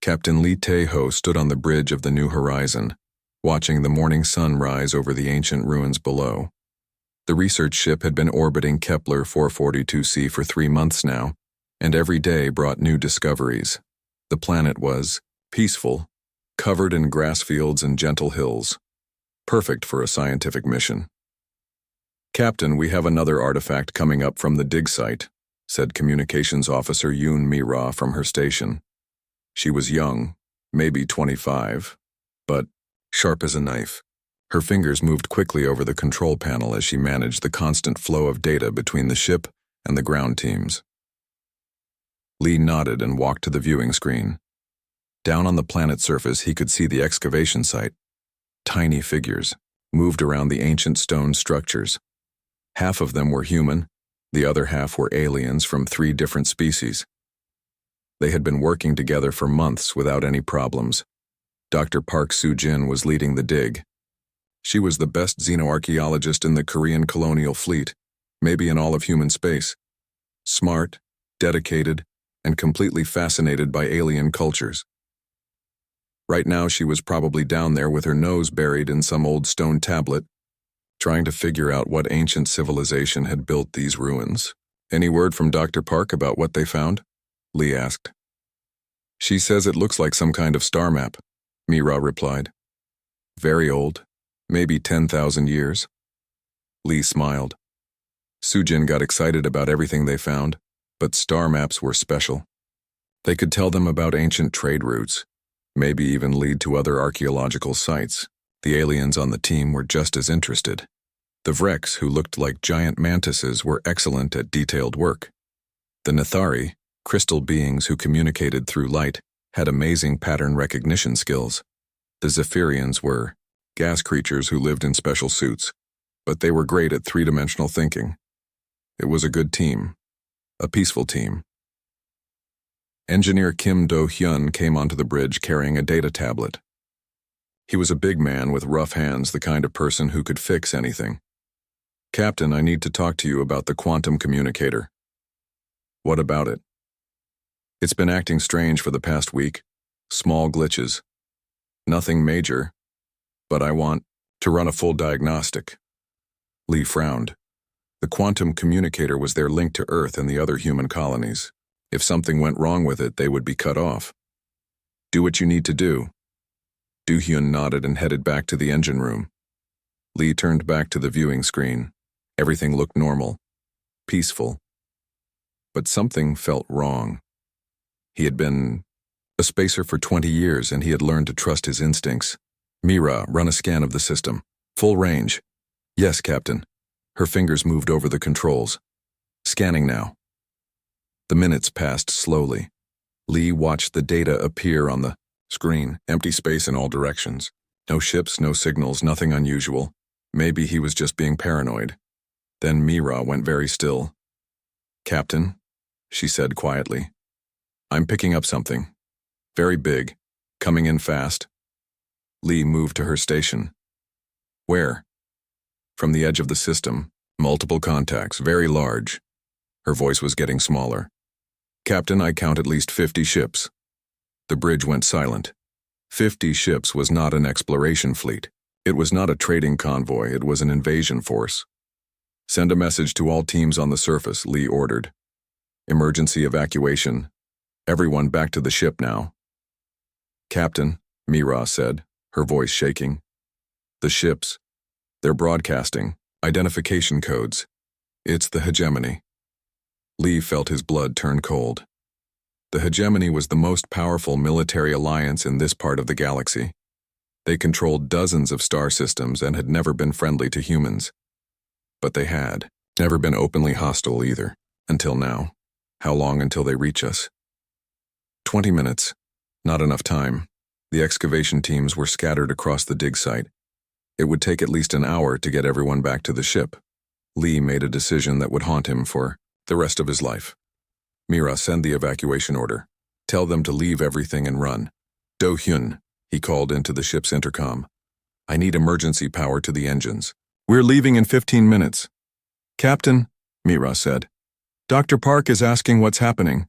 Captain Lee Tae-ho stood on the bridge of the New Horizon, watching the morning sun rise over the ancient ruins below. The research ship had been orbiting Kepler 442c for 3 months now, and every day brought new discoveries. The planet was peaceful, covered in grass fields and gentle hills, perfect for a scientific mission. "Captain, we have another artifact coming up from the dig site," said Communications Officer Yoon Mi-ra from her station. She was young, maybe 25, but sharp as a knife. Her fingers moved quickly over the control panel as she managed the constant flow of data between the ship and the ground teams. Lee nodded and walked to the viewing screen. Down on the planet's surface, he could see the excavation site. Tiny figures moved around the ancient stone structures. Half of them were human, the other half were aliens from 3 different species. They had been working together for months without any problems. Dr. Park Soo-jin was leading the dig. She was the best xenoarchaeologist in the Korean colonial fleet, maybe in all of human space. Smart, dedicated, and completely fascinated by alien cultures. Right now she was probably down there with her nose buried in some old stone tablet, trying to figure out what ancient civilization had built these ruins. "Any word from Dr. Park about what they found?" Lee asked. "She says it looks like some kind of star map," Mi-ra replied. "Very old, maybe 10,000 years." Lee smiled. Soo-jin got excited about everything they found, but star maps were special. They could tell them about ancient trade routes, maybe even lead to other archaeological sites. The aliens on the team were just as interested. The Vreks, who looked like giant mantises, were excellent at detailed work. The Nathari, crystal beings who communicated through light, had amazing pattern recognition skills. The Zephyrians were gas creatures who lived in special suits, but they were great at 3-dimensional thinking. It was a good team, a peaceful team. Engineer Kim Do-hyun came onto the bridge carrying a data tablet. He was a big man with rough hands, the kind of person who could fix anything. "Captain, I need to talk to you about the quantum communicator." "What about it?" "It's been acting strange for the past week. Small glitches. Nothing major, but I want to run a full diagnostic." Lee frowned. The quantum communicator was their link to Earth and the other human colonies. If something went wrong with it, they would be cut off. "Do what you need to do." Do-hyun nodded and headed back to the engine room. Lee turned back to the viewing screen. Everything looked normal, peaceful. But something felt wrong. He had been a spacer for 20 years and he had learned to trust his instincts. "Mi-ra, run a scan of the system. Full range." "Yes, Captain." Her fingers moved over the controls. "Scanning now." The minutes passed slowly. Lee watched the data appear on the screen, empty space in all directions. No ships, no signals, nothing unusual. Maybe he was just being paranoid. Then Mi-ra went very still. "Captain," she said quietly, "I'm picking up something. Very big. Coming in fast." Lee moved to her station. "Where?" "From the edge of the system. Multiple contacts, very large." Her voice was getting smaller. "Captain, I count at least 50 ships." The bridge went silent. 50 ships was not an exploration fleet. It was not a trading convoy, it was an invasion force. "Send a message to all teams on the surface," Lee ordered. "Emergency evacuation. Everyone back to the ship now." "Captain," Mi-ra said, her voice shaking. "The ships. They're broadcasting. Identification codes. It's the hegemony." Lee felt his blood turn cold. The hegemony was the most powerful military alliance in this part of the galaxy. They controlled dozens of star systems and had never been friendly to humans. But they had never been openly hostile either, until now. How long until they reach us? 20 minutes. Not enough time. The excavation teams were scattered across the dig site. It would take at least an hour to get everyone back to the ship. Lee made a decision that would haunt him for the rest of his life. "Mi-ra, send the evacuation order. Tell them to leave everything and run." "Do-hyun," he called into the ship's intercom. "I need emergency power to the engines. We're leaving in 15 minutes. "Captain," Mi-ra said, "Dr. Park is asking what's happening.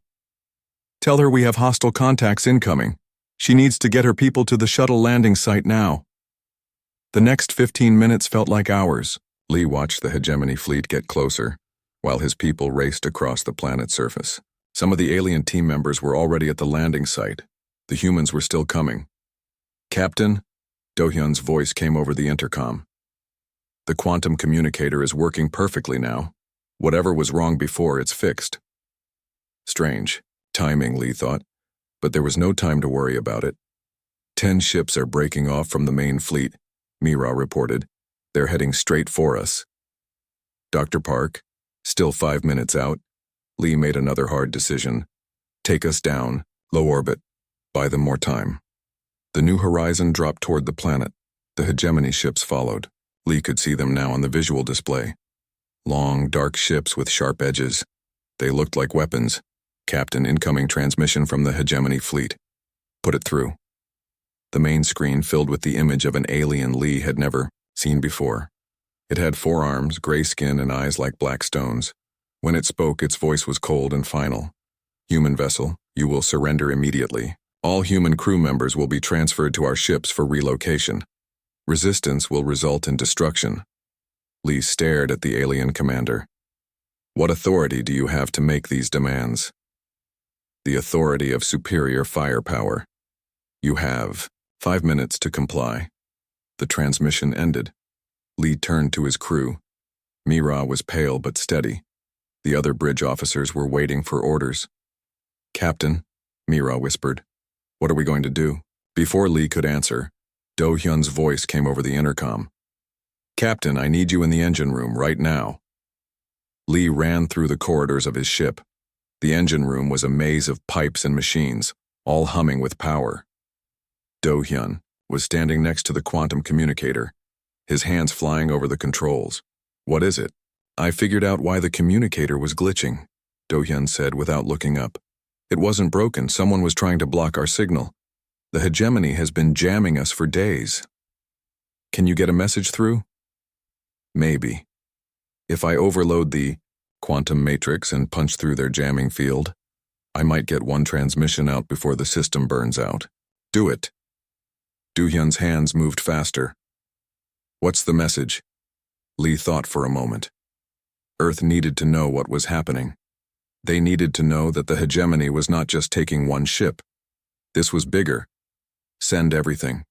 Tell her we have hostile contacts incoming." She needs to get her people to the shuttle landing site now. The next 15 minutes felt like hours. Lee watched the hegemony fleet get closer, while his people raced across the planet's surface. Some of the alien team members were already at the landing site. The humans were still coming. "Captain," Do-hyun's voice came over the intercom. "The quantum communicator is working perfectly now. Whatever was wrong before, it's fixed." Strange timing, Lee thought, but there was no time to worry about it. 10 ships are breaking off from the main fleet, Mira reported. "They're heading straight for us." Dr. Park, still 5 minutes out, Lee made another hard decision. Take us down, low orbit, buy them more time. The New Horizon dropped toward the planet. The hegemony ships followed. Lee could see them now on the visual display. Long, dark ships with sharp edges. They looked like weapons. "Captain, incoming transmission from the hegemony fleet." "Put it through." The main screen filled with the image of an alien Lee had never seen before. It had 4 arms, gray skin, and eyes like black stones. When it spoke, its voice was cold and final. "Human vessel, you will surrender immediately. All human crew members will be transferred to our ships for relocation. Resistance will result in destruction." Lee stared at the alien commander. "What authority do you have to make these demands?" "The authority of superior firepower. You have 5 minutes to comply." The transmission ended. Lee turned to his crew. Mira was pale but steady. The other bridge officers were waiting for orders. "Captain," Mira whispered, "what are we going to do?" Before Lee could answer, Do-hyun's voice came over the intercom. "Captain, I need you in the engine room right now." Lee ran through the corridors of his ship. The engine room was a maze of pipes and machines, all humming with power. Do-hyun was standing next to the quantum communicator, his hands flying over the controls. "What is it?" "I figured out why the communicator was glitching," Do-hyun said without looking up. "It wasn't broken. Someone was trying to block our signal. The hegemony has been jamming us for days." "Can you get a message through?" "Maybe. If I overload the quantum matrix and punch through their jamming field, I might get one transmission out before the system burns out." "Do it." Do-hyun's hands moved faster. "What's the message?" Lee thought for a moment. Earth needed to know what was happening. They needed to know that the hegemony was not just taking one ship. This was bigger. "Send everything.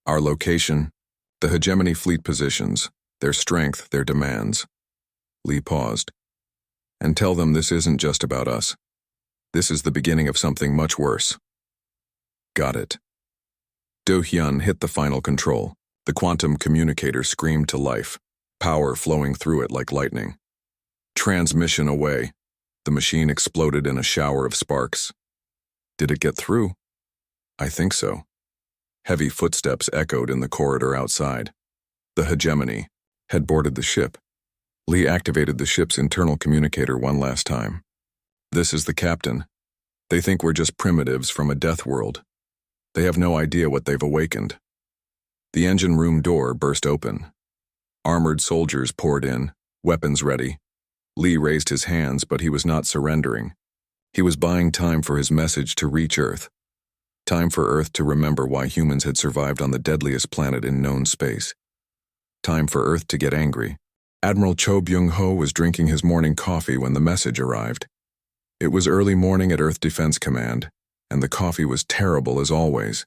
Our location, the hegemony fleet positions, their strength, their demands." Lee paused. "And tell them this isn't just about us. This is the beginning of something much worse." "Got it." Do-hyun hit the final control. The quantum communicator screamed to life, power flowing through it like lightning. "Transmission away." The machine exploded in a shower of sparks. "Did it get through?" "I think so." Heavy footsteps echoed in the corridor outside. The hegemony had boarded the ship. Lee activated the ship's internal communicator one last time. "This is the captain. They think we're just primitives from a death world. They have no idea what they've awakened." The engine room door burst open. Armored soldiers poured in, weapons ready. Lee raised his hands, but he was not surrendering. He was buying time for his message to reach Earth. Time for Earth to remember why humans had survived on the deadliest planet in known space. Time for Earth to get angry. Admiral Cho Byung-ho was drinking his morning coffee when the message arrived. It was early morning at Earth Defense Command, and the coffee was terrible as always.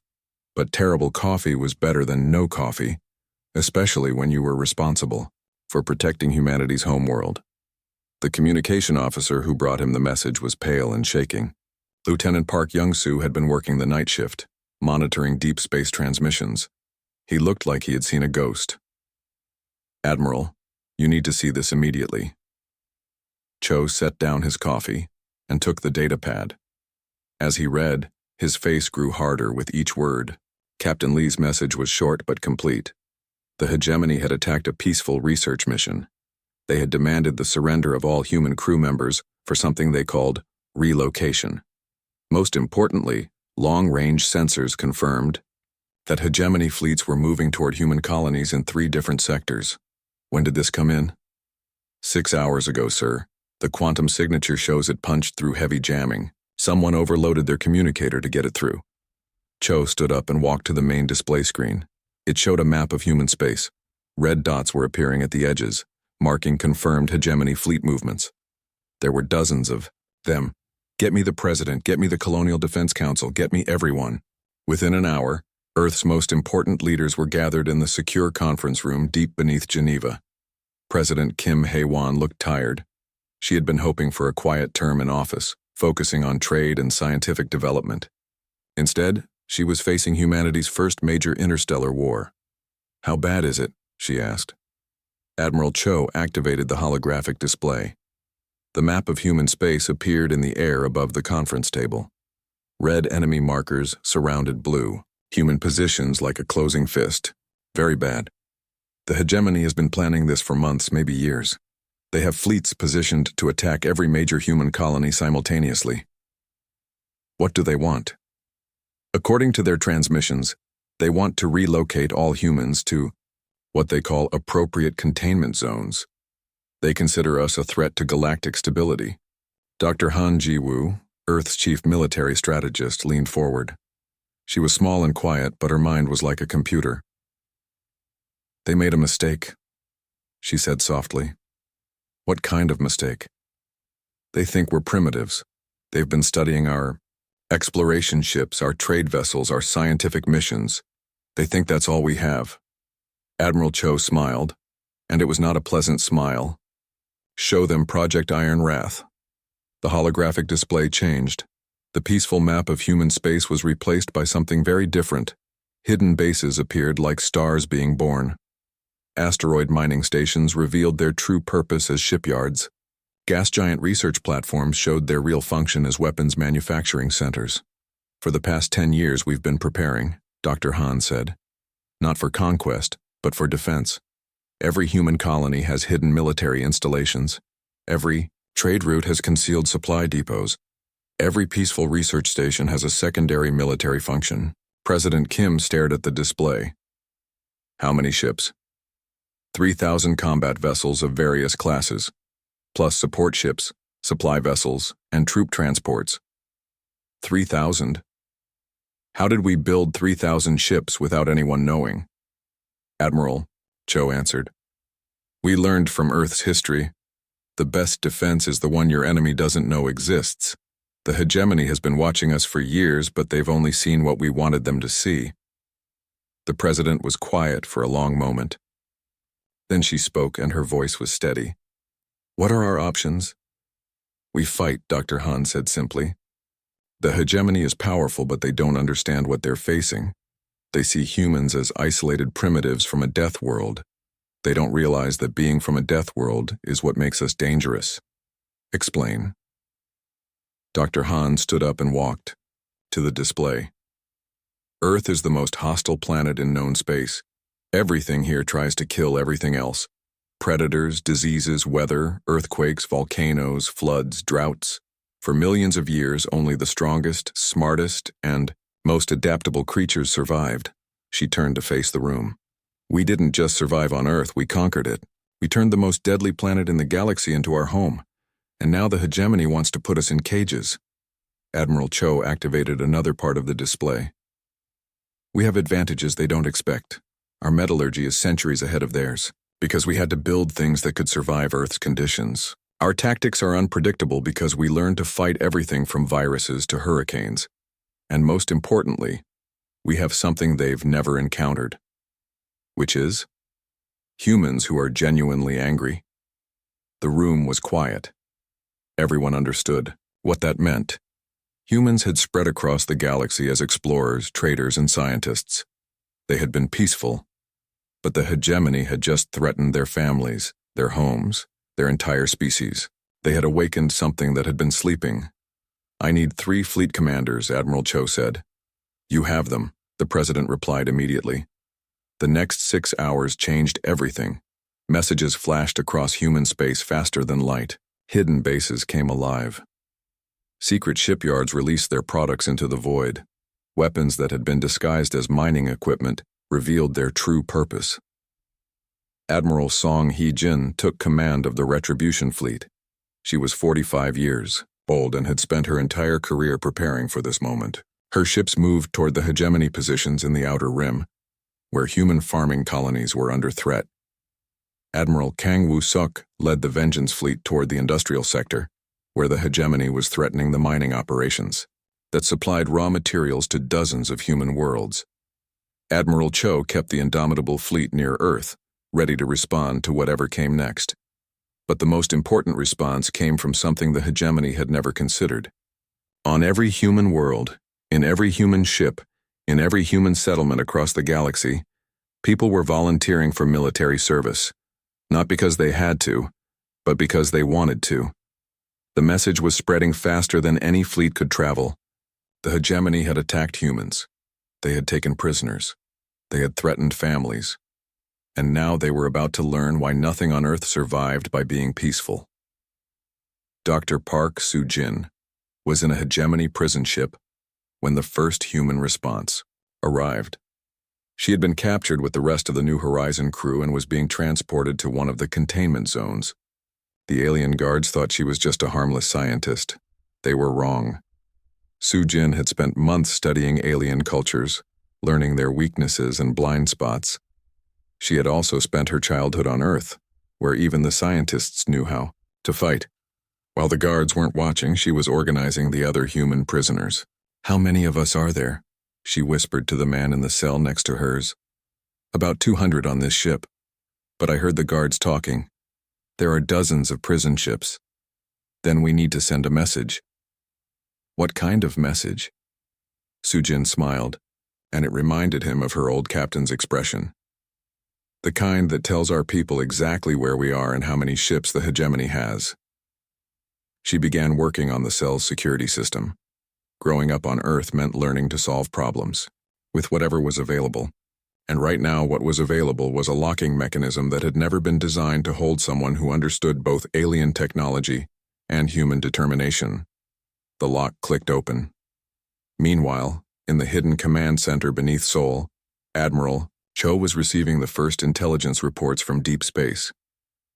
But terrible coffee was better than no coffee, especially when you were responsible for protecting humanity's homeworld. The communication officer who brought him the message was pale and shaking. Lieutenant Park Young-soo had been working the night shift, monitoring deep space transmissions. He looked like he had seen a ghost. "Admiral, you need to see this immediately." Cho set down his coffee and took the data pad. As he read, his face grew harder with each word. Captain Lee's message was short but complete. The hegemony had attacked a peaceful research mission. They had demanded the surrender of all human crew members for something they called relocation. Most importantly, long-range sensors confirmed that hegemony fleets were moving toward human colonies in 3 different sectors. "When did this come in?" 6 hours ago, sir. The quantum signature shows it punched through heavy jamming. Someone overloaded their communicator to get it through." Cho stood up and walked to the main display screen. It showed a map of human space. Red dots were appearing at the edges, marking confirmed hegemony fleet movements. There were dozens of them. Get me the president, get me the Colonial Defense Council, get me everyone. Within an hour, Earth's most important leaders were gathered in the secure conference room deep beneath Geneva. President Kim Hae-won looked tired. She had been hoping for a quiet term in office, focusing on trade and scientific development. Instead, she was facing humanity's first major interstellar war. "How bad is it?" she asked. Admiral Cho activated the holographic display. The map of human space appeared in the air above the conference table. Red enemy markers surrounded blue, human positions like a closing fist. Very bad. The hegemony has been planning this for months, maybe years. They have fleets positioned to attack every major human colony simultaneously. What do they want? According to their transmissions, they want to relocate all humans to what they call appropriate containment zones. They consider us a threat to galactic stability. Dr. Han Ji-woo, Earth's chief military strategist, leaned forward. She was small and quiet, but her mind was like a computer. "They made a mistake," she said softly. "What kind of mistake?" "They think we're primitives. They've been studying our exploration ships, our trade vessels, our scientific missions. They think that's all we have." Admiral Cho smiled, and it was not a pleasant smile. "Show them Project Iron Wrath." The holographic display changed. The peaceful map of human space was replaced by something very different. Hidden bases appeared like stars being born. Asteroid mining stations revealed their true purpose as shipyards. Gas giant research platforms showed their real function as weapons manufacturing centers. "For the past 10 years we've been preparing," Dr. Han said. "Not for conquest, but for defense. Every human colony has hidden military installations. Every trade route has concealed supply depots. Every peaceful research station has a secondary military function." President Kim stared at the display. "How many ships?" 3,000 combat vessels of various classes, plus support ships, supply vessels, and troop transports. 3,000? How did we build 3,000 ships without anyone knowing? "Admiral," Cho answered, "we learned from Earth's history. The best defense is the one your enemy doesn't know exists. The hegemony has been watching us for years, but they've only seen what we wanted them to see." The president was quiet for a long moment. Then she spoke, and her voice was steady. "What are our options?" "We fight," Dr. Han said simply. "The hegemony is powerful, but they don't understand what they're facing. They see humans as isolated primitives from a death world. They don't realize that being from a death world is what makes us dangerous." "Explain." Dr. Han stood up and walked to the display. "Earth is the most hostile planet in known space. Everything here tries to kill everything else. Predators, diseases, weather, earthquakes, volcanoes, floods, droughts. For millions of years, only the strongest, smartest, and most adaptable creatures survived." She turned to face the room. "We didn't just survive on Earth, we conquered it. We turned the most deadly planet in the galaxy into our home. And now the hegemony wants to put us in cages." Admiral Cho activated another part of the display. "We have advantages they don't expect. Our metallurgy is centuries ahead of theirs, because we had to build things that could survive Earth's conditions. Our tactics are unpredictable because we learned to fight everything from viruses to hurricanes. And most importantly, we have something they've never encountered. Which is? Humans who are genuinely angry." The room was quiet. Everyone understood what that meant. Humans had spread across the galaxy as explorers, traders, and scientists. They had been peaceful, but the hegemony had just threatened their families, their homes, their entire species. They had awakened something that had been sleeping. "I need 3 fleet commanders," Admiral Cho said. "You have them," the president replied immediately. The next 6 hours changed everything. Messages flashed across human space faster than light. Hidden bases came alive. Secret shipyards released their products into the void. Weapons that had been disguised as mining equipment revealed their true purpose. Admiral Song Hee-jin took command of the Retribution Fleet. She was 45 years old and had spent her entire career preparing for this moment. Her ships moved toward the hegemony positions in the outer rim, where human farming colonies were under threat. Admiral Kang Woo-suk led the Vengeance Fleet toward the industrial sector, where the hegemony was threatening the mining operations that supplied raw materials to dozens of human worlds. Admiral Cho kept the indomitable fleet near Earth, ready to respond to whatever came next. But the most important response came from something the hegemony had never considered. On every human world, in every human ship, in every human settlement across the galaxy, people were volunteering for military service, not because they had to, but because they wanted to. The message was spreading faster than any fleet could travel. The hegemony had attacked humans. They had taken prisoners. They had threatened families. And now they were about to learn why nothing on Earth survived by being peaceful. Dr. Park Soo-jin was in a hegemony prison ship when the first human response arrived. She had been captured with the rest of the New Horizon crew and was being transported to one of the containment zones. The alien guards thought she was just a harmless scientist. They were wrong. Soo-jin had spent months studying alien cultures, learning their weaknesses and blind spots. She had also spent her childhood on Earth, where even the scientists knew how to fight. While the guards weren't watching, she was organizing the other human prisoners. "How many of us are there?" she whispered to the man in the cell next to hers. "About 200 on this ship. But I heard the guards talking. There are dozens of prison ships. Then we need to send a message." "What kind of message?" Soo-jin smiled, and it reminded him of her old captain's expression. "The kind that tells our people exactly where we are and how many ships the hegemony has." She began working on the cell's security system. Growing up on Earth meant learning to solve problems with whatever was available. And right now what was available was a locking mechanism that had never been designed to hold someone who understood both alien technology and human determination. The lock clicked open. Meanwhile, in the hidden command center beneath Seoul, Admiral Cho was receiving the first intelligence reports from deep space.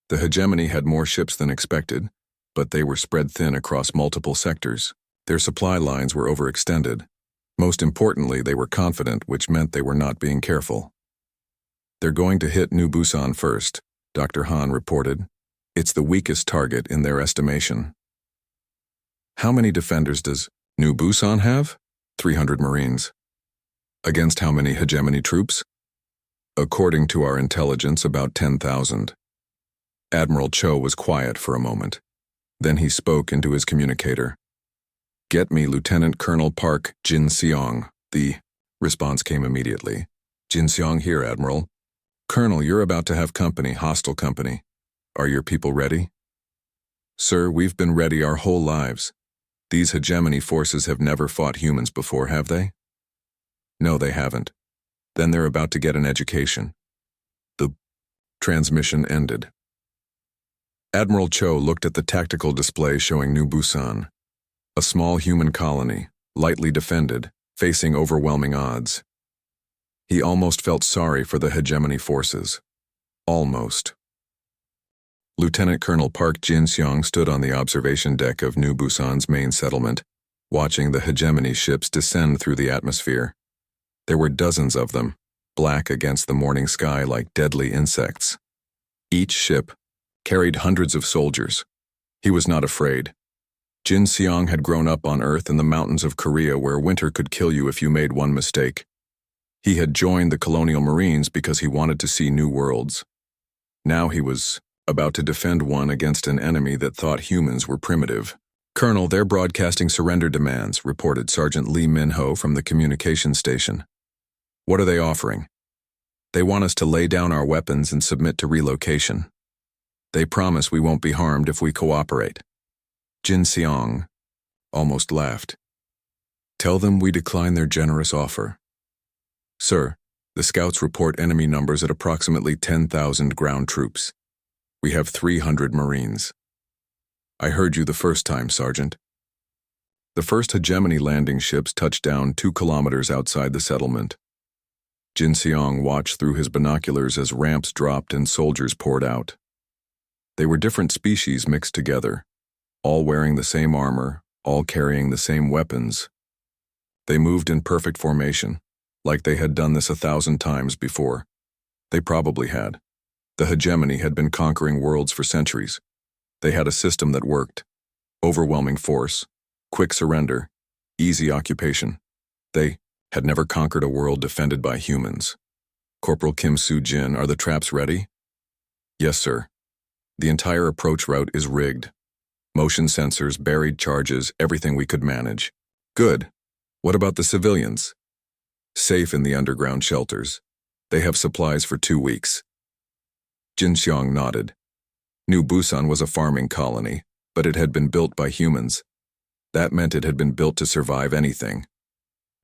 The hegemony had more ships than expected, but they were spread thin across multiple sectors. Their supply lines were overextended. Most importantly, they were confident, which meant they were not being careful. "They're going to hit New Busan first," Dr. Han reported. "It's the weakest target in their estimation." "How many defenders does New Busan have?" 300 Marines. "Against how many hegemony troops?" "According to our intelligence, about 10,000. Admiral Cho was quiet for a moment. Then he spoke into his communicator. "Get me Lieutenant Colonel Park Jin-seong." The response came immediately. "Jin-seong here, Admiral." "Colonel, you're about to have company, hostile company. Are your people ready?" "Sir, we've been ready our whole lives. These hegemony forces have never fought humans before, have they?" "No, they haven't." "Then they're about to get an education." The transmission ended. Admiral Cho looked at the tactical display showing New Busan, a small human colony, lightly defended, facing overwhelming odds. He almost felt sorry for the hegemony forces. Almost. Lieutenant Colonel Park Jin-seong stood on the observation deck of New Busan's main settlement, watching the hegemony ships descend through the atmosphere. There were dozens of them, black against the morning sky like deadly insects. Each ship carried hundreds of soldiers. He was not afraid. Jin-seong had grown up on Earth in the mountains of Korea where winter could kill you if you made one mistake. He had joined the Colonial Marines because he wanted to see new worlds. Now he was about to defend one against an enemy that thought humans were primitive. "Colonel, they're broadcasting surrender demands," reported Sergeant Lee Min-ho from the communication station. "What are they offering?" "They want us to lay down our weapons and submit to relocation. They promise we won't be harmed if we cooperate." Jin-seong almost laughed. "Tell them we decline their generous offer." "Sir, the scouts report enemy numbers at approximately 10,000 ground troops. We have 300 Marines." "I heard you the first time, Sergeant." The first hegemony landing ships touched down 2 kilometers outside the settlement. Jin-seong watched through his binoculars as ramps dropped and soldiers poured out. They were different species mixed together, all wearing the same armor, all carrying the same weapons. They moved in perfect formation, like they had done this 1,000 times before. They probably had. The hegemony had been conquering worlds for centuries. They had a system that worked. Overwhelming force, quick surrender, easy occupation. They had never conquered a world defended by humans. Corporal Kim Soo-jin, are the traps ready? Yes, sir. The entire approach route is rigged. Motion sensors, buried charges, everything we could manage. Good. What about the civilians? Safe in the underground shelters. They have supplies for 2 weeks. Jin Xiong nodded. New Busan was a farming colony, but it had been built by humans. That meant it had been built to survive anything.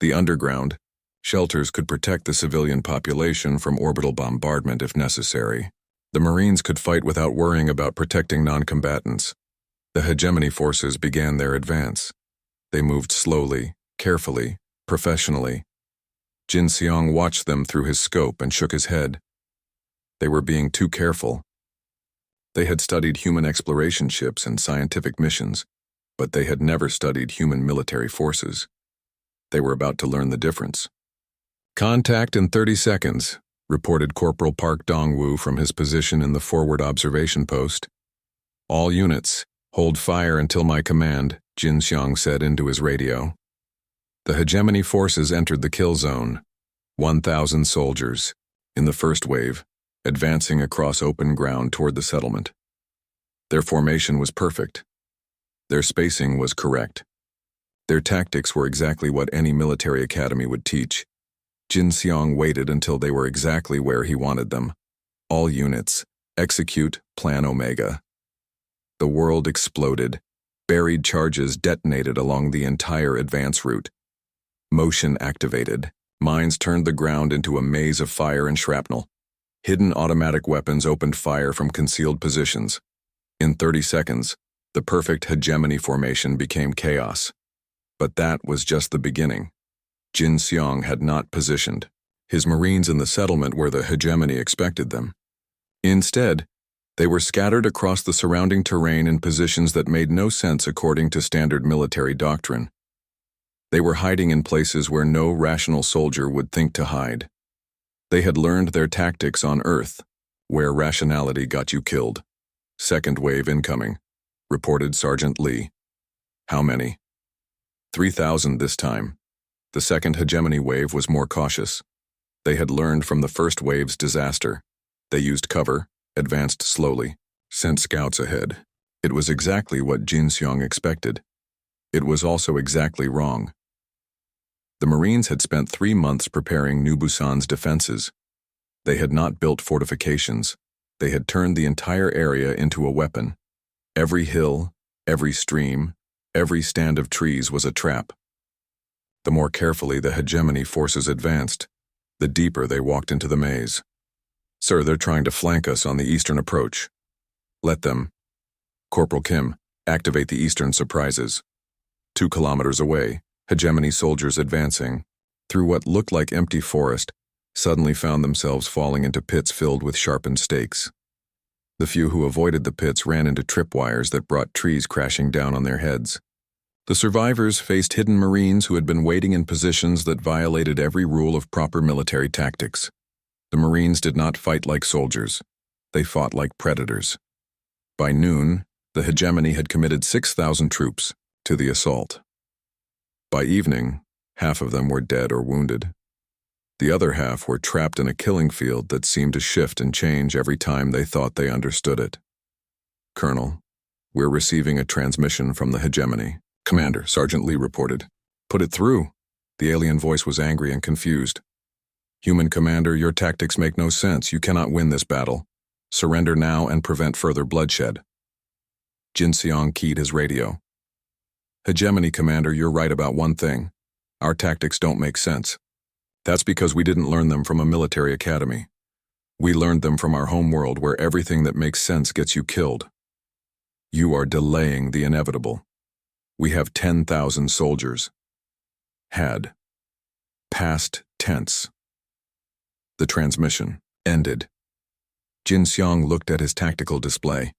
The underground shelters could protect the civilian population from orbital bombardment if necessary. The Marines could fight without worrying about protecting non-combatants. The hegemony forces began their advance. They moved slowly, carefully, professionally. Jin Xiong watched them through his scope and shook his head. They were being too careful. They had studied human exploration ships and scientific missions, but they had never studied human military forces. They were about to learn the difference. Contact in 30 seconds, reported Corporal Park Dong-woo from his position in the forward observation post. All units, hold fire until my command, Jin Xiong said into his radio. The hegemony forces entered the kill zone. 1,000 soldiers, in the first wave, advancing across open ground toward the settlement. Their formation was perfect. Their spacing was correct. Their tactics were exactly what any military academy would teach. Jin Xiong waited until they were exactly where he wanted them. All units, execute Plan Omega. The world exploded. Buried charges detonated along the entire advance route. Motion activated. Mines turned the ground into a maze of fire and shrapnel. Hidden automatic weapons opened fire from concealed positions. In 30 seconds, the perfect hegemony formation became chaos. But that was just the beginning. Jin Xiong had not positioned his Marines in the settlement where the hegemony expected them. Instead, they were scattered across the surrounding terrain in positions that made no sense according to standard military doctrine. They were hiding in places where no rational soldier would think to hide. They had learned their tactics on Earth, where rationality got you killed. Second wave incoming, reported Sergeant Lee. How many? 3,000 this time. The second hegemony wave was more cautious. They had learned from the first wave's disaster. They used cover, advanced slowly, sent scouts ahead. It was exactly what Jin Xiong expected. It was also exactly wrong. The Marines had spent 3 months preparing New Busan's defenses. They had not built fortifications. They had turned the entire area into a weapon. Every hill, every stream, every stand of trees was a trap. The more carefully the hegemony forces advanced, the deeper they walked into the maze. Sir, they're trying to flank us on the eastern approach. Let them. Corporal Kim, activate the eastern surprises. 2 kilometers away, hegemony soldiers advancing, through what looked like empty forest, suddenly found themselves falling into pits filled with sharpened stakes. The few who avoided the pits ran into tripwires that brought trees crashing down on their heads. The survivors faced hidden Marines who had been waiting in positions that violated every rule of proper military tactics. The Marines did not fight like soldiers. They fought like predators. By noon, the hegemony had committed 6,000 troops to the assault. By evening, half of them were dead or wounded. The other half were trapped in a killing field that seemed to shift and change every time they thought they understood it. Colonel, we're receiving a transmission from the hegemony. Commander, Sergeant Lee reported. Put it through. The alien voice was angry and confused. Human Commander, your tactics make no sense. You cannot win this battle. Surrender now and prevent further bloodshed. Jin Xiong keyed his radio. Hegemony Commander, you're right about one thing. Our tactics don't make sense. That's because we didn't learn them from a military academy. We learned them from our home world where everything that makes sense gets you killed. You are delaying the inevitable. We have 10,000 soldiers. Had. Past tense. The transmission ended. Jin Xiong looked at his tactical display.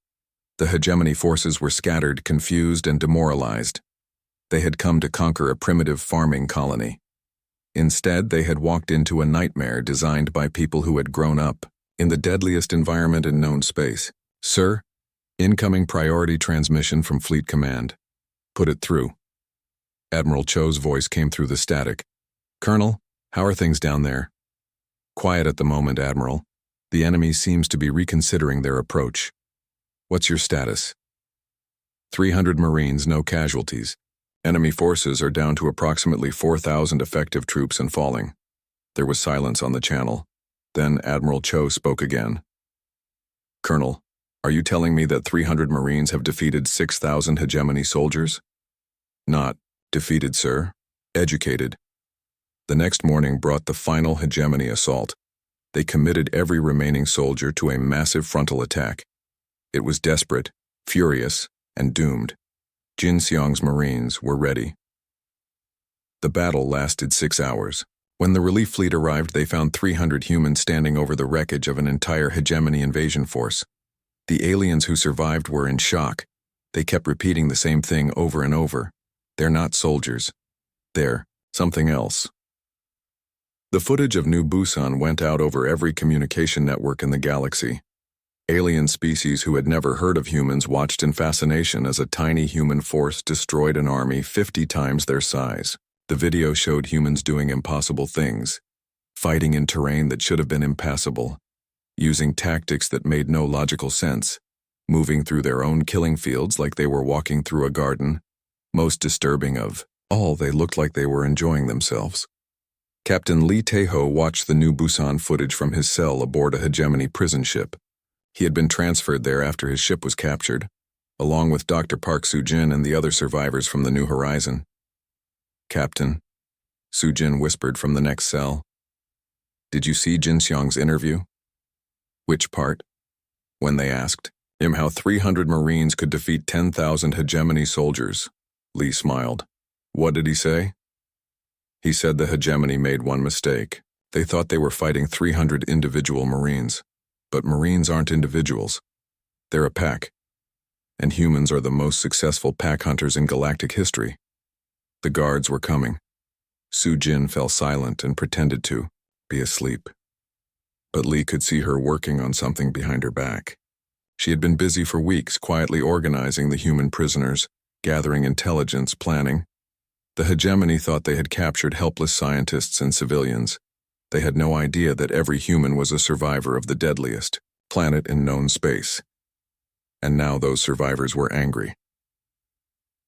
The hegemony forces were scattered, confused, and demoralized. They had come to conquer a primitive farming colony. Instead, they had walked into a nightmare designed by people who had grown up in the deadliest environment in known space. "Sir, incoming priority transmission from Fleet Command. Put it through." Admiral Cho's voice came through the static. "Colonel, how are things down there?" "Quiet at the moment, Admiral. The enemy seems to be reconsidering their approach." "What's your status?" 300 Marines, no casualties. Enemy forces are down to approximately 4,000 effective troops and falling." There was silence on the channel. Then Admiral Cho spoke again. "Colonel, are you telling me that 300 Marines have defeated 6,000 hegemony soldiers?" "Not defeated, sir. Educated." The next morning brought the final hegemony assault. They committed every remaining soldier to a massive frontal attack. It was desperate, furious, and doomed. Jin Xiong's Marines were ready. The battle lasted 6 hours. When the relief fleet arrived, they found 300 humans standing over the wreckage of an entire hegemony invasion force. The aliens who survived were in shock. They kept repeating the same thing over and over. "They're not soldiers. They're something else." The footage of New Busan went out over every communication network in the galaxy. Alien species who had never heard of humans watched in fascination as a tiny human force destroyed an army 50 times their size. The video showed humans doing impossible things, fighting in terrain that should have been impassable, using tactics that made no logical sense, moving through their own killing fields like they were walking through a garden. Most disturbing of all, they looked like they were enjoying themselves. Captain Lee Tae-ho watched the New Busan footage from his cell aboard a hegemony prison ship. He had been transferred there after his ship was captured, along with Dr. Park Soo-jin and the other survivors from the New Horizon. "Captain," Soo-jin whispered from the next cell. "Did you see Jin Xiong's interview?" "Which part?" When they asked him how 300 Marines could defeat 10,000 hegemony soldiers, Lee smiled. "What did he say?" "He said the hegemony made one mistake. They thought they were fighting 300 individual Marines. But Marines aren't individuals. They're a pack. And humans are the most successful pack hunters in galactic history." The guards were coming. Soo-jin fell silent and pretended to be asleep. But Lee could see her working on something behind her back. She had been busy for weeks, quietly organizing the human prisoners, gathering intelligence, planning. The hegemony thought they had captured helpless scientists and civilians. They had no idea that every human was a survivor of the deadliest planet in known space. And now those survivors were angry.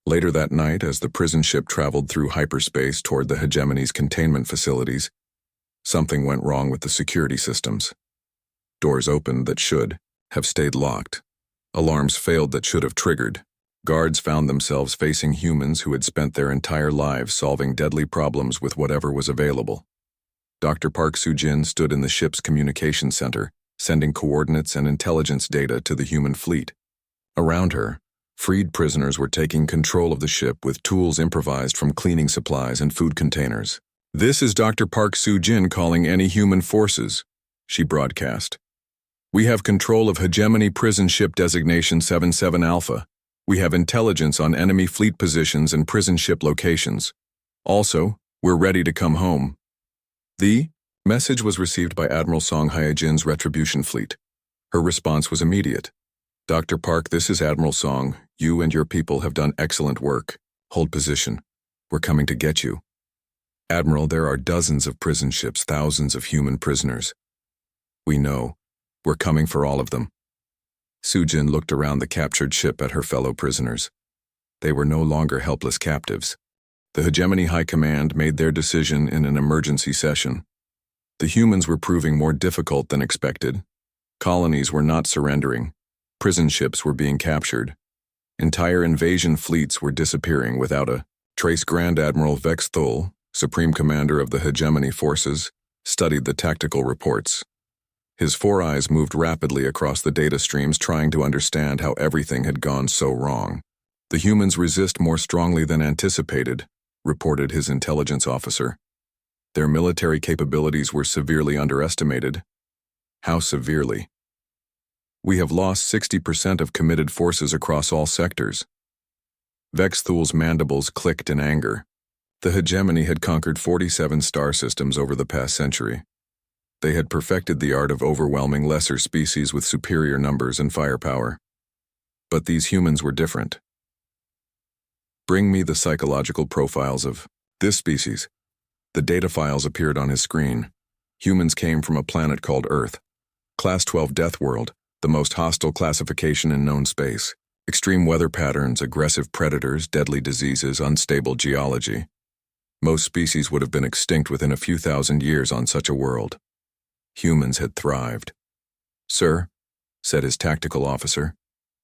Later that night, as the prison ship traveled through hyperspace toward the hegemony's containment facilities, something went wrong with the security systems. Doors opened that should have stayed locked. Alarms failed that should have triggered. Guards found themselves facing humans who had spent their entire lives solving deadly problems with whatever was available. Dr. Park Soo-jin stood in the ship's communication center, sending coordinates and intelligence data to the human fleet. Around her, freed prisoners were taking control of the ship with tools improvised from cleaning supplies and food containers. "This is Dr. Park Soo-jin calling any human forces," she broadcast. "We have control of hegemony prison ship designation 77 Alpha. We have intelligence on enemy fleet positions and prison ship locations. Also, we're ready to come home." The message was received by Admiral Song Hyejin's Retribution Fleet. Her response was immediate. "Dr. Park, this is Admiral Song. You and your people have done excellent work. Hold position. We're coming to get you." "Admiral, there are dozens of prison ships, thousands of human prisoners." "We know. We're coming for all of them." Soo-jin looked around the captured ship at her fellow prisoners. They were no longer helpless captives. The Hegemony High Command made their decision in an emergency session. The humans were proving more difficult than expected. Colonies were not surrendering. Prison ships were being captured. Entire invasion fleets were disappearing without a trace. Grand Admiral Vex Thul, Supreme Commander of the Hegemony Forces, studied the tactical reports. His four eyes moved rapidly across the data streams, trying to understand how everything had gone so wrong. "The humans resist more strongly than anticipated," reported his intelligence officer. "Their military capabilities were severely underestimated." "How severely?" "We have lost 60% of committed forces across all sectors." Vexthul's mandibles clicked in anger. The hegemony had conquered 47 star systems over the past century. They had perfected the art of overwhelming lesser species with superior numbers and firepower. But these humans were different. Bring me the psychological profiles of this species. The data files appeared on his screen. Humans came from a planet called Earth. Class 12 Deathworld, the most hostile classification in known space. Extreme weather patterns, aggressive predators, deadly diseases, unstable geology. Most species would have been extinct within a few thousand years on such a world. Humans had thrived. "Sir," said his tactical officer,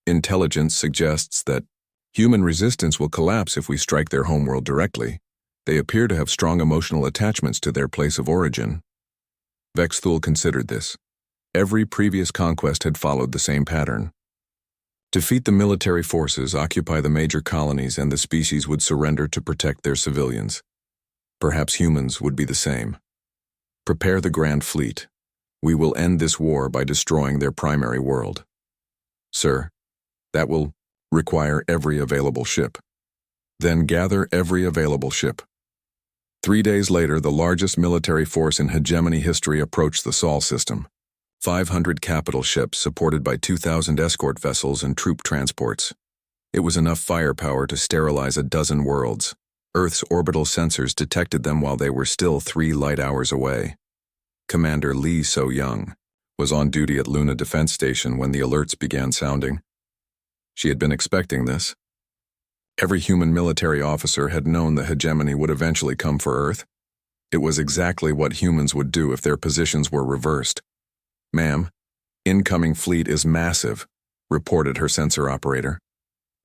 "intelligence suggests that human resistance will collapse if we strike their homeworld directly. They appear to have strong emotional attachments to their place of origin." Vexthul considered this. Every previous conquest had followed the same pattern. Defeat the military forces, occupy the major colonies, and the species would surrender to protect their civilians. Perhaps humans would be the same. Prepare the Grand Fleet. We will end this war by destroying their primary world. "Sir, that will require every available ship." "Then gather every available ship." 3 days later, the largest military force in hegemony history approached the Sol system. 500 capital ships supported by 2,000 escort vessels and troop transports. It was enough firepower to sterilize a dozen worlds. Earth's orbital sensors detected them while they were still 3 light hours away. Commander Lee So-young was on duty at Luna Defense Station when the alerts began sounding. She had been expecting this. Every human military officer had known the hegemony would eventually come for Earth. It was exactly what humans would do if their positions were reversed. "Ma'am, incoming fleet is massive," reported her sensor operator.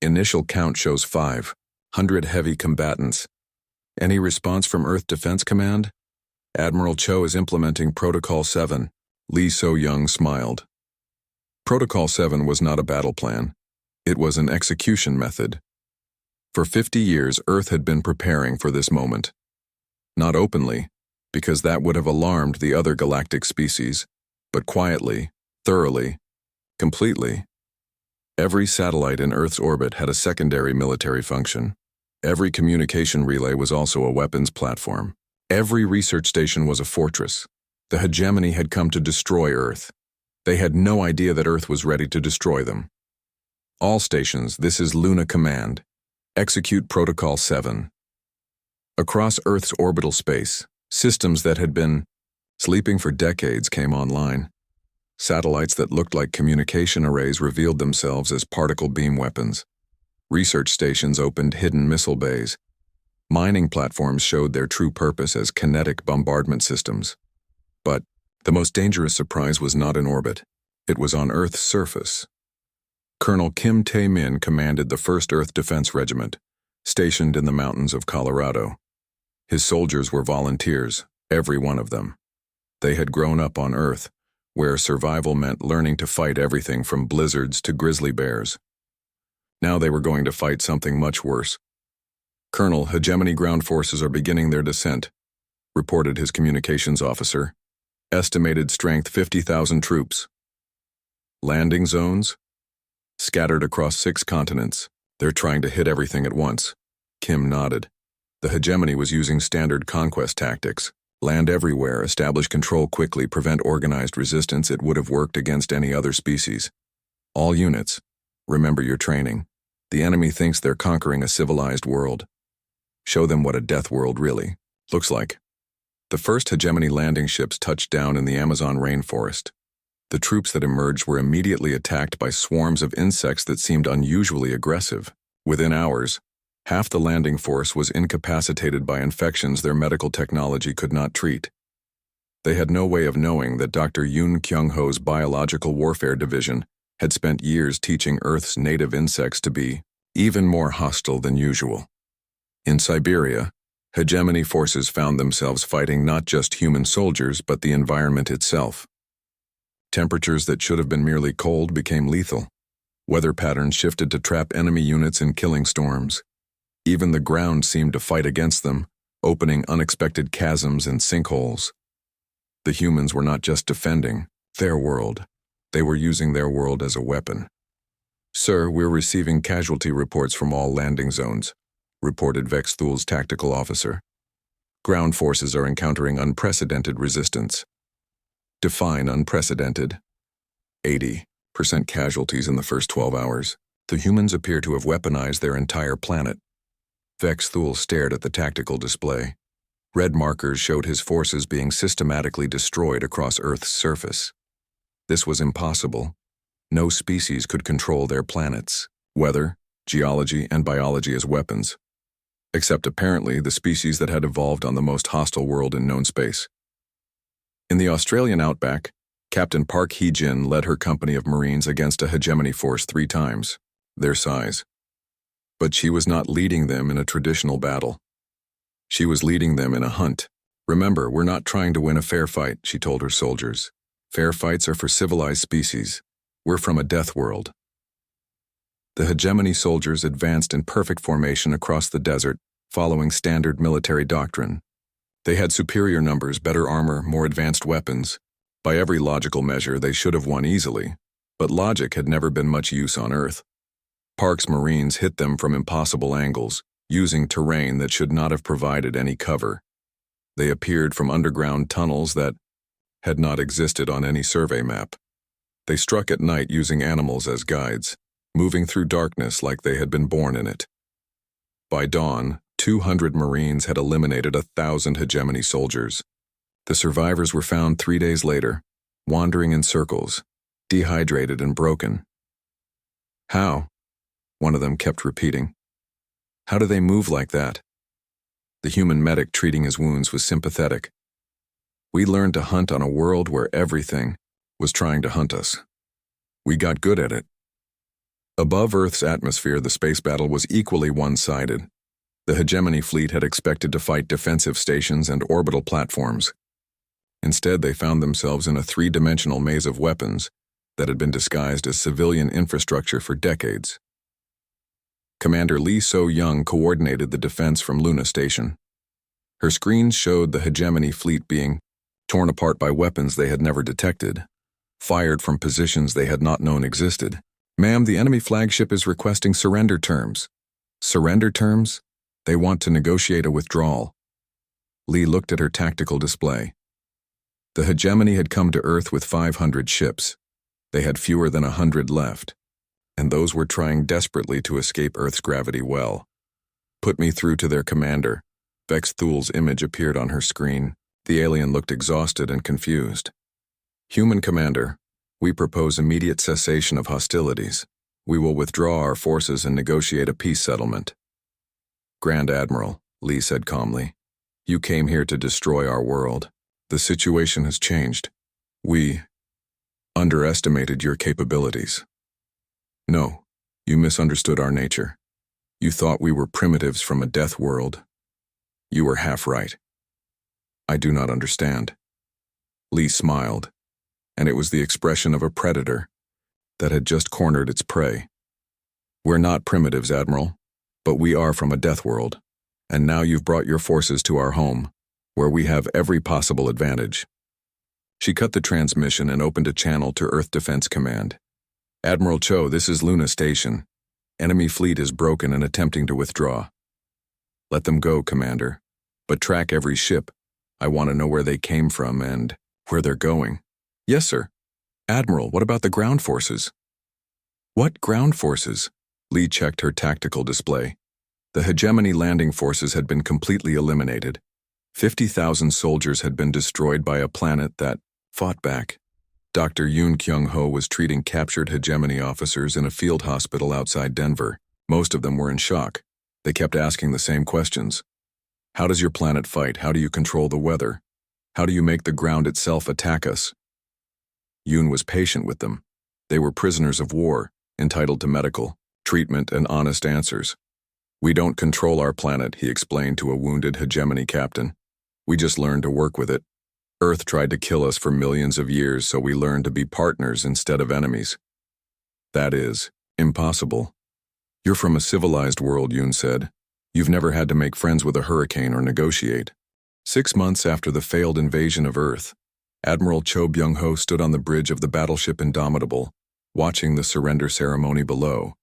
"Initial count shows 500 heavy combatants. Any response from Earth Defense Command?" "Admiral Cho is implementing Protocol 7. Lee So-young smiled. Protocol 7 was not a battle plan. It was an execution method. For 50 years, Earth had been preparing for this moment. Not openly, because that would have alarmed the other galactic species, but quietly, thoroughly, completely. Every satellite in Earth's orbit had a secondary military function. Every communication relay was also a weapons platform. Every research station was a fortress. The hegemony had come to destroy Earth. They had no idea that Earth was ready to destroy them. "All stations, this is Luna Command. Execute Protocol 7. Across Earth's orbital space, systems that had been sleeping for decades came online. Satellites that looked like communication arrays revealed themselves as particle beam weapons. Research stations opened hidden missile bays. Mining platforms showed their true purpose as kinetic bombardment systems. But the most dangerous surprise was not in orbit. It was on Earth's surface. Colonel Kim Tae-min commanded the 1st Earth Defense Regiment, stationed in the mountains of Colorado. His soldiers were volunteers, every one of them. They had grown up on Earth, where survival meant learning to fight everything from blizzards to grizzly bears. Now they were going to fight something much worse. "Colonel, hegemony ground forces are beginning their descent," reported his communications officer. "Estimated strength 50,000 troops. Landing zones? Scattered across 6 continents. They're trying to hit everything at once." Kim nodded. The hegemony was using standard conquest tactics. Land everywhere, establish control quickly, prevent organized resistance. It would have worked against any other species. "All units, remember your training. The enemy thinks they're conquering a civilized world. Show them what a death world really looks like." The first hegemony landing ships touched down in the Amazon rainforest. The troops that emerged were immediately attacked by swarms of insects that seemed unusually aggressive. Within hours, half the landing force was incapacitated by infections their medical technology could not treat. They had no way of knowing that Dr. Yoon Kyung-ho's Biological Warfare Division had spent years teaching Earth's native insects to be even more hostile than usual. In Siberia, hegemony forces found themselves fighting not just human soldiers but the environment itself. Temperatures that should have been merely cold became lethal. Weather patterns shifted to trap enemy units in killing storms. Even the ground seemed to fight against them, opening unexpected chasms and sinkholes. The humans were not just defending their world. They were using their world as a weapon. Sir, we're receiving casualty reports from all landing zones, reported Vex Thul's tactical officer. Ground forces are encountering unprecedented resistance. Define unprecedented. 80% casualties in the first 12 hours. The humans appear to have weaponized their entire planet. Vex Thul stared at the tactical display. Red markers showed his forces being systematically destroyed across Earth's surface. This was impossible. No species could control their planets, weather, geology, and biology as weapons. Except apparently the species that had evolved on the most hostile world in known space. In the Australian outback, Captain Park Hee-jin led her company of Marines against a hegemony force 3 times their size. But she was not leading them in a traditional battle. She was leading them in a hunt. Remember, we're not trying to win a fair fight, she told her soldiers. Fair fights are for civilized species. We're from a death world. The hegemony soldiers advanced in perfect formation across the desert, following standard military doctrine. They had superior numbers, better armor, more advanced weapons. By every logical measure, they should have won easily, but logic had never been much use on Earth. Park's Marines hit them from impossible angles, using terrain that should not have provided any cover. They appeared from underground tunnels that had not existed on any survey map. They struck at night using animals as guides, moving through darkness like they had been born in it. By dawn, 200 Marines had eliminated 1,000 hegemony soldiers. The survivors were found 3 days later, wandering in circles, dehydrated and broken. How? One of them kept repeating. How do they move like that? The human medic treating his wounds was sympathetic. We learned to hunt on a world where everything was trying to hunt us. We got good at it. Above Earth's atmosphere, the space battle was equally one-sided. The hegemony fleet had expected to fight defensive stations and orbital platforms. Instead, they found themselves in a 3-dimensional maze of weapons that had been disguised as civilian infrastructure for decades. Commander Lee So-young coordinated the defense from Luna Station. Her screens showed the hegemony fleet being torn apart by weapons they had never detected, fired from positions they had not known existed. Ma'am, the enemy flagship is requesting surrender terms. Surrender terms? They want to negotiate a withdrawal. Lee looked at her tactical display. The hegemony had come to Earth with 500 ships. They had fewer than 100 left, and those were trying desperately to escape Earth's gravity well. Put me through to their commander. Vex Thul's image appeared on her screen. The alien looked exhausted and confused. Human commander, we propose immediate cessation of hostilities. We will withdraw our forces and negotiate a peace settlement. Grand Admiral, Lee said calmly, you came here to destroy our world. The situation has changed. We underestimated your capabilities. No, you misunderstood our nature. You thought we were primitives from a death world. You were half right. I do not understand. Lee smiled, and it was the expression of a predator that had just cornered its prey. We're not primitives, Admiral, but we are from a death world, and now you've brought your forces to our home, where we have every possible advantage. She cut the transmission and opened a channel to Earth Defense Command. Admiral Cho, this is Luna Station. Enemy fleet is broken and attempting to withdraw. Let them go, Commander, but track every ship. I want to know where they came from and where they're going. Yes, sir. Admiral, what about the ground forces? What ground forces? Lee checked her tactical display. The hegemony landing forces had been completely eliminated. 50,000 soldiers had been destroyed by a planet that fought back. Dr. Yoon Kyung-ho was treating captured hegemony officers in a field hospital outside Denver. Most of them were in shock. They kept asking the same questions. How does your planet fight? How do you control the weather? How do you make the ground itself attack us? Yoon was patient with them. They were prisoners of war, entitled to medical treatment and honest answers. We don't control our planet, he explained to a wounded hegemony captain. We just learned to work with it. Earth tried to kill us for millions of years, so we learned to be partners instead of enemies. That is impossible. You're from a civilized world, Yoon said. You've never had to make friends with a hurricane or negotiate. 6 months after the failed invasion of Earth, Admiral Cho Byung-ho stood on the bridge of the battleship Indomitable, watching the surrender ceremony below.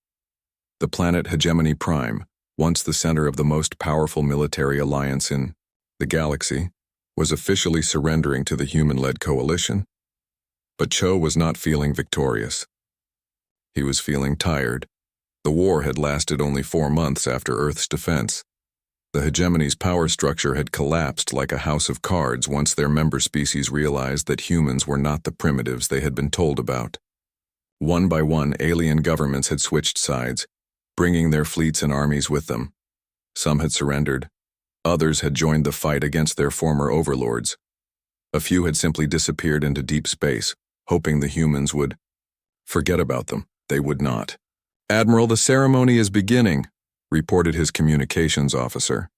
The planet Hegemony Prime, once the center of the most powerful military alliance in the galaxy, was officially surrendering to the human-led coalition. But Cho was not feeling victorious. He was feeling tired. The war had lasted only 4 months after Earth's defense. The Hegemony's power structure had collapsed like a house of cards once their member species realized that humans were not the primitives they had been told about. One by one, alien governments had switched sides, bringing their fleets and armies with them. Some had surrendered. Others had joined the fight against their former overlords. A few had simply disappeared into deep space, hoping the humans would forget about them. They would not. "Admiral, the ceremony is beginning," reported his communications officer.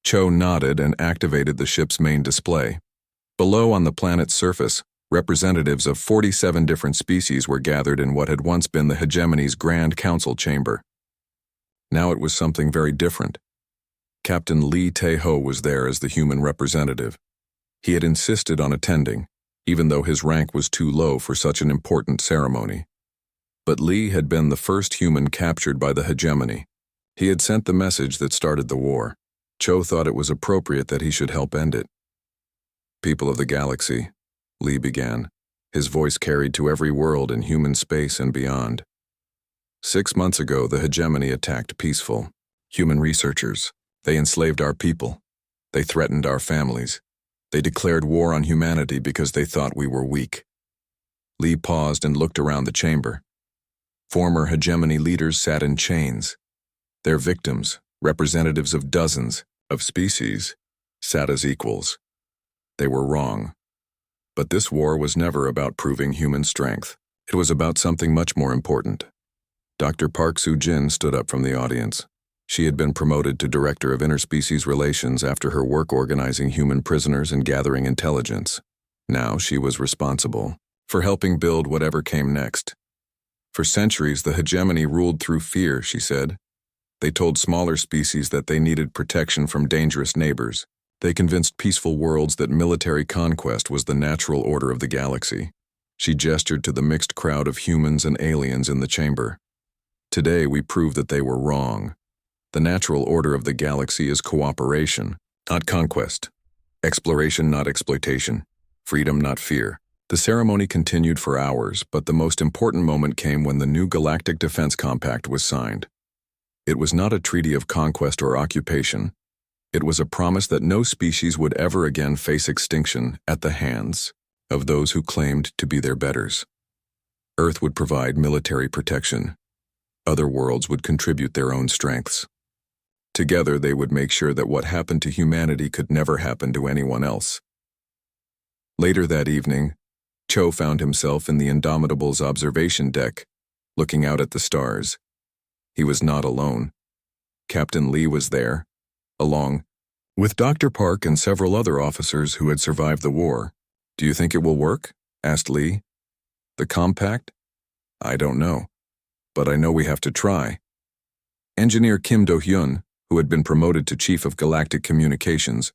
Cho nodded and activated the ship's main display. Below on the planet's surface, representatives of 47 different species were gathered in what had once been the Hegemony's Grand Council chamber. Now it was something very different. Captain Lee Tae-ho was there as the human representative. He had insisted on attending, even though his rank was too low for such an important ceremony. But Lee had been the first human captured by the Hegemony. He had sent the message that started the war. Cho thought it was appropriate that he should help end it. "People of the galaxy," Lee began, his voice carried to every world in human space and beyond. 6 months ago, the Hegemony attacked peaceful, human researchers. They enslaved our people. They threatened our families. They declared war on humanity because they thought we were weak. Lee paused and looked around the chamber. Former Hegemony leaders sat in chains. Their victims, representatives of dozens of species, sat as equals. They were wrong. But this war was never about proving human strength. It was about something much more important. Dr. Park Soo-jin stood up from the audience. She had been promoted to Director of Interspecies Relations after her work organizing human prisoners and gathering intelligence. Now she was responsible for helping build whatever came next. For centuries, the Hegemony ruled through fear, she said. They told smaller species that they needed protection from dangerous neighbors. They convinced peaceful worlds that military conquest was the natural order of the galaxy. She gestured to the mixed crowd of humans and aliens in the chamber. Today, we prove that they were wrong. The natural order of the galaxy is cooperation, not conquest. Exploration, not exploitation. Freedom, not fear. The ceremony continued for hours, but the most important moment came when the new Galactic Defense Compact was signed. It was not a treaty of conquest or occupation. It was a promise that no species would ever again face extinction at the hands of those who claimed to be their betters. Earth would provide military protection. Other worlds would contribute their own strengths. Together, they would make sure that what happened to humanity could never happen to anyone else. Later that evening, Cho found himself in the Indomitable's observation deck, looking out at the stars. He was not alone. Captain Lee was there, along with Dr. Park and several other officers who had survived the war. "Do you think it will work?" asked Lee. "The compact? I don't know, but I know we have to try." Engineer Kim Do-hyun, who had been promoted to Chief of Galactic Communications,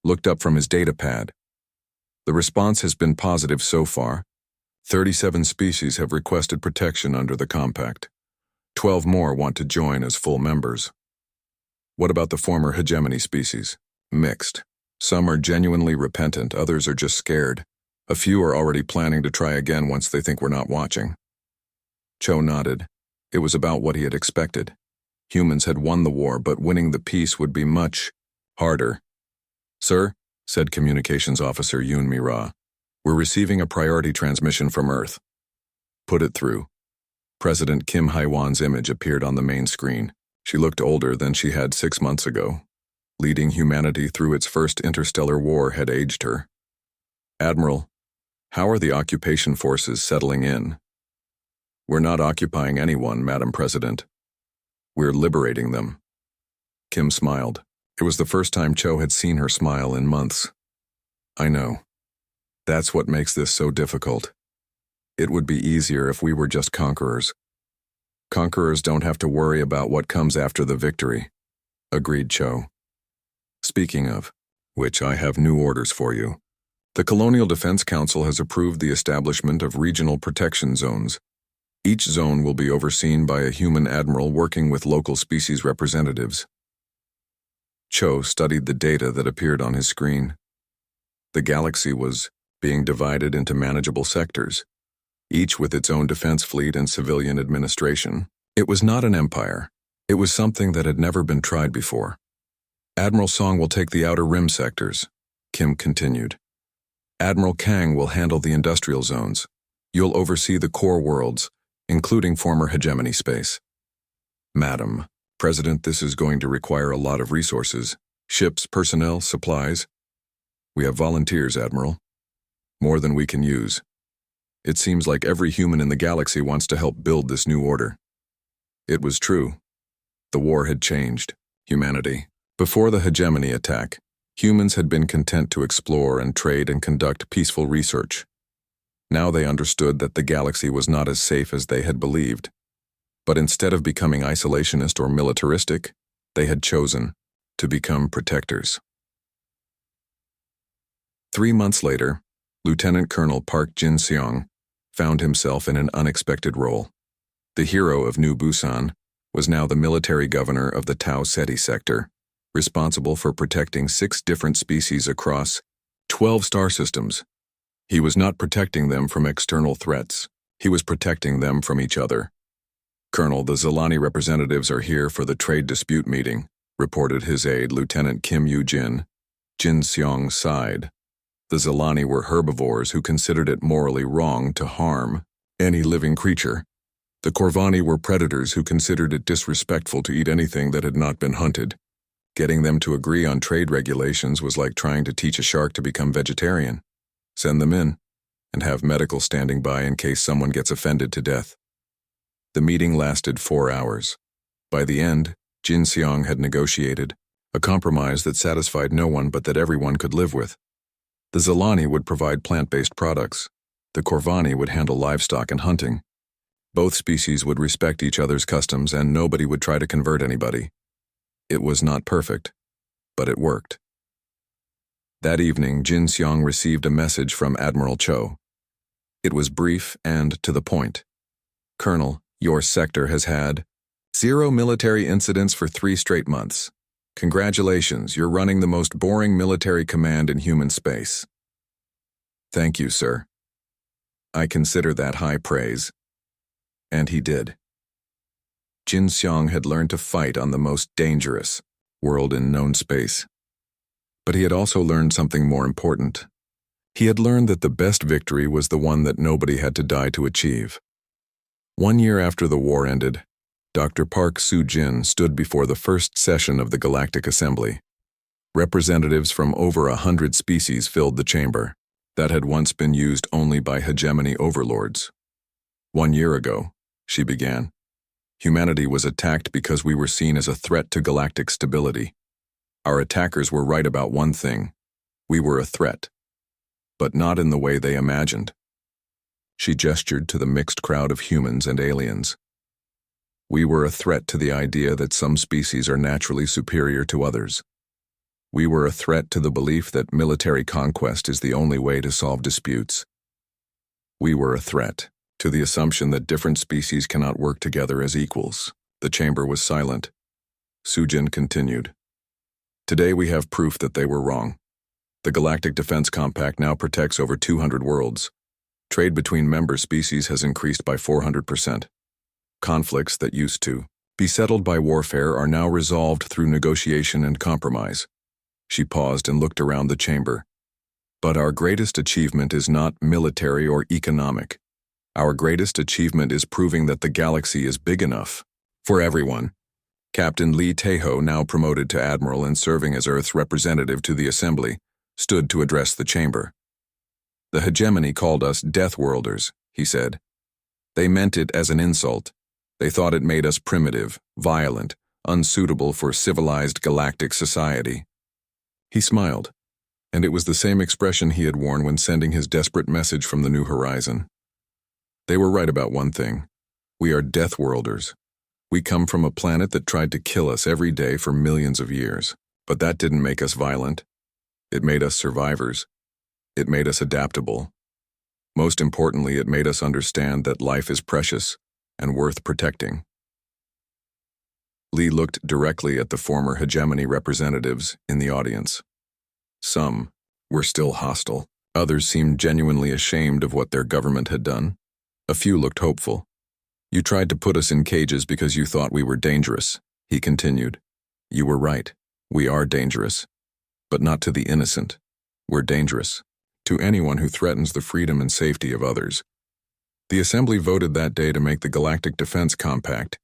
looked up from his data pad. "The response has been positive so far. 37 species have requested protection under the compact. 12 more want to join as full members." "What about the former Hegemony species?" "Mixed. Some are genuinely repentant, others are just scared. A few are already planning to try again once they think we're not watching." Cho nodded. It was about what he had expected. Humans had won the war, but winning the peace would be much harder. "Sir," said Communications Officer Yoon Mi-ra, "we're receiving a priority transmission from Earth." "Put it through." President Kim Hae-won's image appeared on the main screen. She looked older than she had 6 months ago. Leading humanity through its first interstellar war had aged her. "Admiral, how are the occupation forces settling in?" "We're not occupying anyone, Madam President. We're liberating them." Kim smiled. It was the first time Cho had seen her smile in months. "I know. That's what makes this so difficult. It would be easier if we were just conquerors. Conquerors don't have to worry about what comes after the victory," agreed Cho. "Speaking of which, I have new orders for you. The Colonial Defense Council has approved the establishment of regional protection zones. Each zone will be overseen by a human admiral working with local species representatives. Cho studied the data that appeared on his screen. The galaxy was being divided into manageable sectors, each with its own defense fleet and civilian administration. It was not an empire. It was something that had never been tried before. Admiral Song will take the outer rim sectors, Kim continued. Admiral Kang will handle the industrial zones. You'll oversee the core worlds, including former hegemony space. Madam President, this is going to require a lot of resources. Ships, personnel, supplies. We have volunteers, Admiral. More than we can use. It seems like every human in the galaxy wants to help build this new order. It was true. The war had changed humanity. Before the hegemony attack, humans had been content to explore and trade and conduct peaceful research. Now they understood that the galaxy was not as safe as they had believed. But instead of becoming isolationist or militaristic, they had chosen to become protectors. 3 months later, Lieutenant Colonel Park Jin-seong found himself in an unexpected role. The hero of New Busan was now the military governor of the Tau Ceti sector, responsible for protecting 6 different species across 12 star systems. He was not protecting them from external threats. He was protecting them from each other. Colonel, the Zilani representatives are here for the trade dispute meeting, reported his aide, Lieutenant Kim Yu-jin. Jin-seong sighed. The Zilani were herbivores who considered it morally wrong to harm any living creature. The Corvani were predators who considered it disrespectful to eat anything that had not been hunted. Getting them to agree on trade regulations was like trying to teach a shark to become vegetarian. Send them in, and have medical standing by in case someone gets offended to death. The meeting lasted 4 hours. By the end, Jin-seong had negotiated a compromise that satisfied no one but that everyone could live with. The Zilani would provide plant-based products. The Corvani would handle livestock and hunting. Both species would respect each other's customs and nobody would try to convert anybody. It was not perfect, but it worked. That evening, Jin-seong received a message from Admiral Cho. It was brief and to the point. Colonel, your sector has had 0 military incidents for 3 straight months. Congratulations, you're running the most boring military command in human space. Thank you, sir. I consider that high praise. And he did. Jin-seong had learned to fight on the most dangerous world in known space. But he had also learned something more important. He had learned that the best victory was the one that nobody had to die to achieve. 1 year after the war ended, Dr. Park Soo-jin stood before the first session of the Galactic Assembly. Representatives from over 100 species filled the chamber that had once been used only by hegemony overlords. 1 year ago, she began, humanity was attacked because we were seen as a threat to galactic stability. Our attackers were right about one thing. We were a threat, but not in the way they imagined. She gestured to the mixed crowd of humans and aliens. We were a threat to the idea that some species are naturally superior to others. We were a threat to the belief that military conquest is the only way to solve disputes. We were a threat to the assumption that different species cannot work together as equals. The chamber was silent. Soo-jin continued. Today we have proof that they were wrong. The Galactic Defense Compact now protects over 200 worlds. Trade between member species has increased by 400%. Conflicts that used to be settled by warfare are now resolved through negotiation and compromise. She paused and looked around the chamber. But our greatest achievement is not military or economic. Our greatest achievement is proving that the galaxy is big enough for everyone. Captain Lee Tae-ho, now promoted to Admiral and serving as Earth's representative to the Assembly, stood to address the chamber. The hegemony called us Deathworlders, he said. They meant it as an insult. They thought it made us primitive, violent, unsuitable for civilized galactic society. He smiled, and it was the same expression he had worn when sending his desperate message from the New Horizon. They were right about one thing. We are Deathworlders. We come from a planet that tried to kill us every day for millions of years. But that didn't make us violent. It made us survivors. It made us adaptable. Most importantly, it made us understand that life is precious, and worth protecting. Lee looked directly at the former hegemony representatives in the audience. Some were still hostile. Others seemed genuinely ashamed of what their government had done. A few looked hopeful. "You tried to put us in cages because you thought we were dangerous," he continued. "You were right. We are dangerous. But not to the innocent. We're dangerous to anyone who threatens the freedom and safety of others." The Assembly voted that day to make the Galactic Defense Compact,